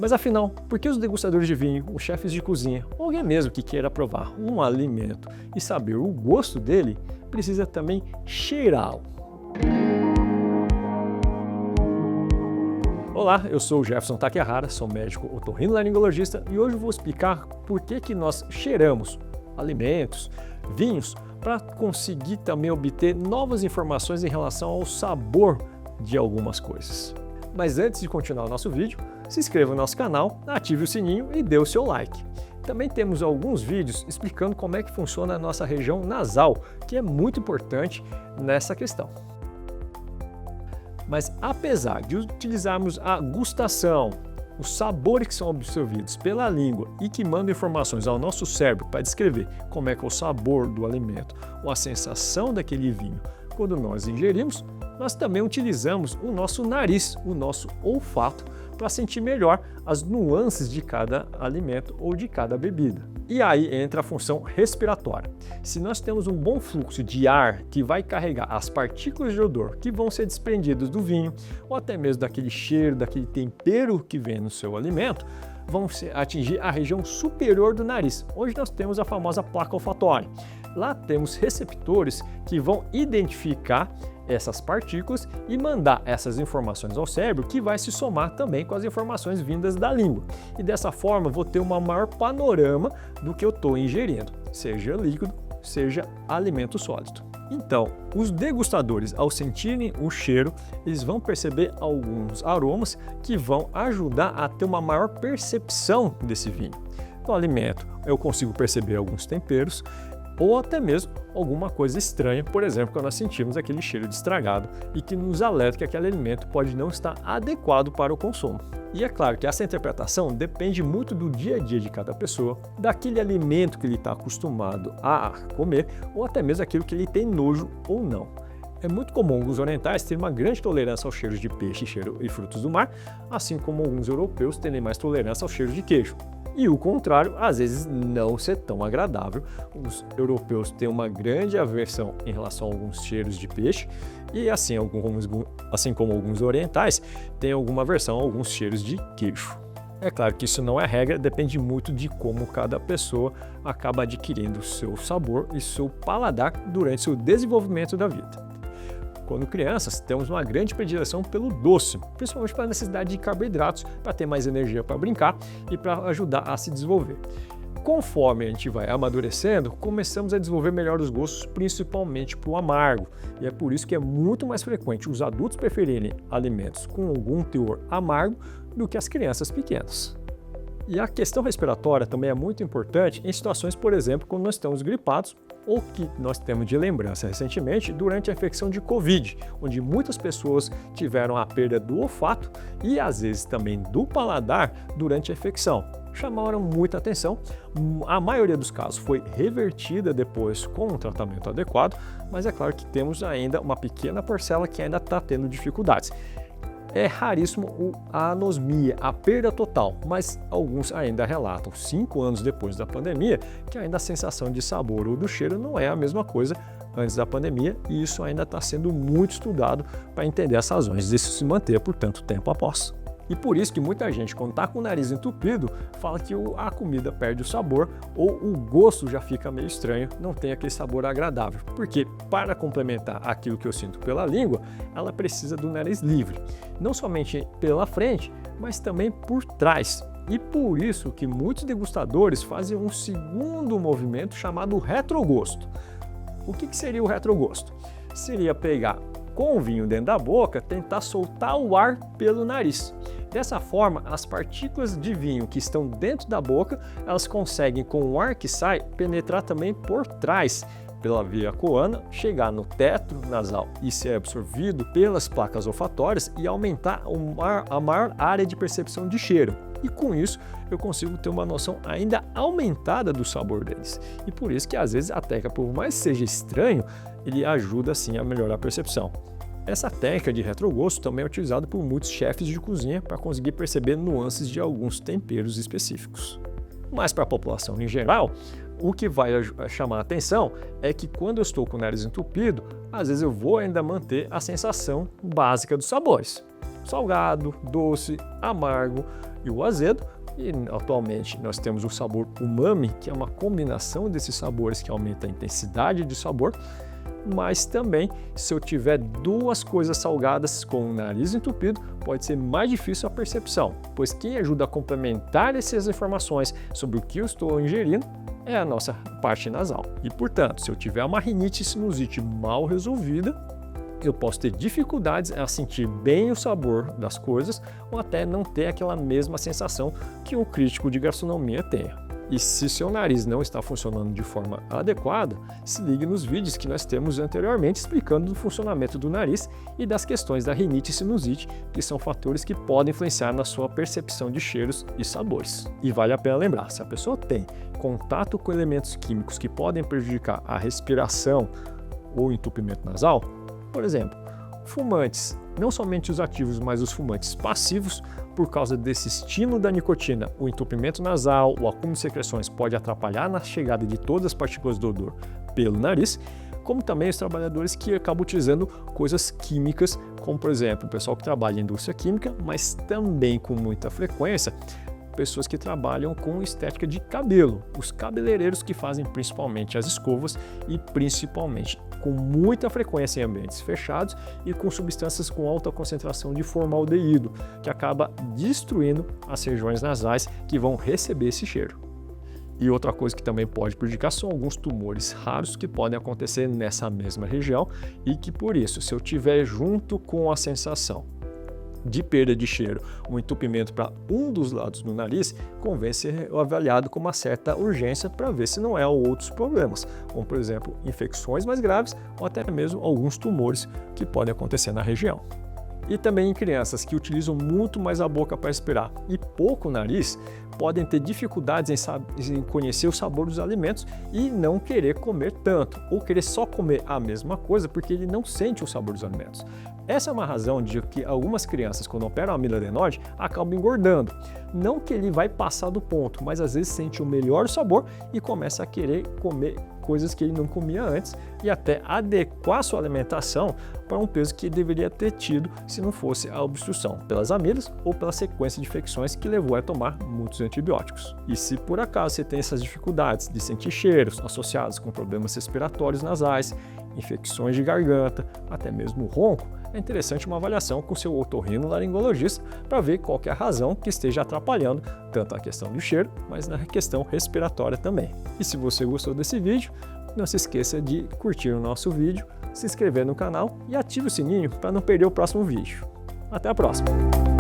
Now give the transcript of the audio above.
Mas afinal, por que os degustadores de vinho, os chefes de cozinha, ou alguém mesmo que queira provar um alimento e saber o gosto dele, precisa também cheirá-lo? Olá, eu sou o Jefferson Takehara, sou médico otorrinolaringologista e hoje eu vou explicar por que nós cheiramos alimentos, vinhos, para conseguir também obter novas informações em relação ao sabor de algumas coisas. Mas antes de continuar o nosso vídeo, se inscreva no nosso canal, ative o sininho e dê o seu like. Também temos alguns vídeos explicando como é que funciona a nossa região nasal, que é muito importante nessa questão. Mas apesar de utilizarmos a gustação, os sabores que são absorvidos pela língua e que mandam informações ao nosso cérebro para descrever como é que é o sabor do alimento ou a sensação daquele vinho quando nós ingerimos, nós também utilizamos o nosso nariz, o nosso olfato, para sentir melhor as nuances de cada alimento ou de cada bebida. E aí entra a função respiratória. Se nós temos um bom fluxo de ar que vai carregar as partículas de odor que vão ser desprendidas do vinho, ou até mesmo daquele cheiro, daquele tempero que vem no seu alimento, vão atingir a região superior do nariz, onde nós temos a famosa placa olfatória. Lá temos receptores que vão identificar essas partículas e mandar essas informações ao cérebro, que vai se somar também com as informações vindas da língua. E dessa forma vou ter um maior panorama do que eu estou ingerindo, seja líquido, seja alimento sólido. Então, os degustadores, ao sentirem o cheiro, eles vão perceber alguns aromas que vão ajudar a ter uma maior percepção desse vinho. No alimento, eu consigo perceber alguns temperos, ou até mesmo alguma coisa estranha, por exemplo, quando nós sentimos aquele cheiro de estragado e que nos alerta que aquele alimento pode não estar adequado para o consumo. E é claro que essa interpretação depende muito do dia a dia de cada pessoa, daquele alimento que ele está acostumado a comer ou até mesmo aquilo que ele tem nojo ou não. É muito comum os orientais terem uma grande tolerância aos cheiros de peixe e frutos do mar, assim como alguns europeus terem mais tolerância aos cheiros de queijo. E o contrário, às vezes não ser tão agradável. Os europeus têm uma grande aversão em relação a alguns cheiros de peixe e assim como alguns orientais têm alguma aversão a alguns cheiros de queijo. É claro que isso não é regra, depende muito de como cada pessoa acaba adquirindo seu sabor e seu paladar durante seu desenvolvimento da vida. Quando crianças, temos uma grande predileção pelo doce, principalmente pela necessidade de carboidratos, para ter mais energia para brincar e para ajudar a se desenvolver. Conforme a gente vai amadurecendo, começamos a desenvolver melhor os gostos, principalmente para o amargo. E é por isso que é muito mais frequente os adultos preferirem alimentos com algum teor amargo do que as crianças pequenas. E a questão respiratória também é muito importante em situações, por exemplo, quando nós estamos gripados ou que nós temos de lembrança recentemente durante a infecção de Covid, onde muitas pessoas tiveram a perda do olfato e às vezes também do paladar durante a infecção. Chamaram muita atenção, a maioria dos casos foi revertida depois com um tratamento adequado, mas é claro que temos ainda uma pequena parcela que ainda está tendo dificuldades. É raríssimo a anosmia, a perda total, mas alguns ainda relatam, 5 anos depois da pandemia, que ainda a sensação de sabor ou do cheiro não é a mesma coisa antes da pandemia, e isso ainda está sendo muito estudado para entender as razões disso se manter por tanto tempo após. E por isso que muita gente, quando está com o nariz entupido, fala que a comida perde o sabor ou o gosto já fica meio estranho, não tem aquele sabor agradável. Porque para complementar aquilo que eu sinto pela língua, ela precisa do nariz livre. Não somente pela frente, mas também por trás. E por isso que muitos degustadores fazem um segundo movimento chamado retrogosto. O que seria o retrogosto? Seria pegar com o vinho dentro da boca, tentar soltar o ar pelo nariz. Dessa forma, as partículas de vinho que estão dentro da boca, elas conseguem, com o ar que sai, penetrar também por trás, pela via coana, chegar no teto nasal e ser absorvido pelas placas olfatórias e aumentar a maior área de percepção de cheiro. E com isso, eu consigo ter uma noção ainda aumentada do sabor deles. E por isso que às vezes a técnica, por mais seja estranho, ele ajuda sim a melhorar a percepção. Essa técnica de retrogosto também é utilizada por muitos chefes de cozinha para conseguir perceber nuances de alguns temperos específicos. Mas para a população em geral, o que vai chamar a atenção é que quando eu estou com o nariz entupido, às vezes eu vou ainda manter a sensação básica dos sabores. Salgado, doce, amargo, e o azedo. E atualmente nós temos o sabor umami, que é uma combinação desses sabores que aumenta a intensidade de sabor. Mas também, se eu tiver duas coisas salgadas com o nariz entupido, pode ser mais difícil a percepção, pois quem ajuda a complementar essas informações sobre o que eu estou ingerindo é a nossa parte nasal. E portanto, se eu tiver uma rinite e sinusite mal resolvida, eu posso ter dificuldades a sentir bem o sabor das coisas ou até não ter aquela mesma sensação que um crítico de gastronomia tenha. E se seu nariz não está funcionando de forma adequada, se ligue nos vídeos que nós temos anteriormente explicando o funcionamento do nariz e das questões da rinite e sinusite, que são fatores que podem influenciar na sua percepção de cheiros e sabores. E vale a pena lembrar, se a pessoa tem contato com elementos químicos que podem prejudicar a respiração ou entupimento nasal, por exemplo, fumantes, não somente os ativos, mas os fumantes passivos, por causa desse estímulo da nicotina, o entupimento nasal, o acúmulo de secreções pode atrapalhar na chegada de todas as partículas do odor pelo nariz, como também os trabalhadores que acabam utilizando coisas químicas, como por exemplo o pessoal que trabalha em indústria química, mas também com muita frequência pessoas que trabalham com estética de cabelo, os cabeleireiros que fazem principalmente as escovas e principalmente com muita frequência em ambientes fechados e com substâncias com alta concentração de formaldeído, que acaba destruindo as regiões nasais que vão receber esse cheiro. E outra coisa que também pode prejudicar são alguns tumores raros que podem acontecer nessa mesma região e que por isso, se eu tiver junto com a sensação de perda de cheiro, um entupimento para um dos lados do nariz, convém ser avaliado com uma certa urgência para ver se não há outros problemas, como por exemplo infecções mais graves ou até mesmo alguns tumores que podem acontecer na região. E também em crianças que utilizam muito mais a boca para respirar e pouco o nariz, podem ter dificuldades em conhecer o sabor dos alimentos e não querer comer tanto, ou querer só comer a mesma coisa porque ele não sente o sabor dos alimentos. Essa é uma razão de que algumas crianças, quando operam a amígdala adenoide, acabam engordando. Não que ele vai passar do ponto, mas às vezes sente o melhor sabor e começa a querer comer coisas que ele não comia antes e até adequar sua alimentação para um peso que deveria ter tido se não fosse a obstrução pelas amígdalas ou pela sequência de infecções que levou a tomar muitos antibióticos. E se por acaso você tem essas dificuldades de sentir cheiros associados com problemas respiratórios nasais, infecções de garganta, até mesmo ronco, é interessante uma avaliação com seu otorrinolaringologista para ver qual que é a razão que esteja atrapalhando tanto a questão do cheiro, mas na questão respiratória também. E se você gostou desse vídeo, não se esqueça de curtir o nosso vídeo, se inscrever no canal e ative o sininho para não perder o próximo vídeo. Até a próxima!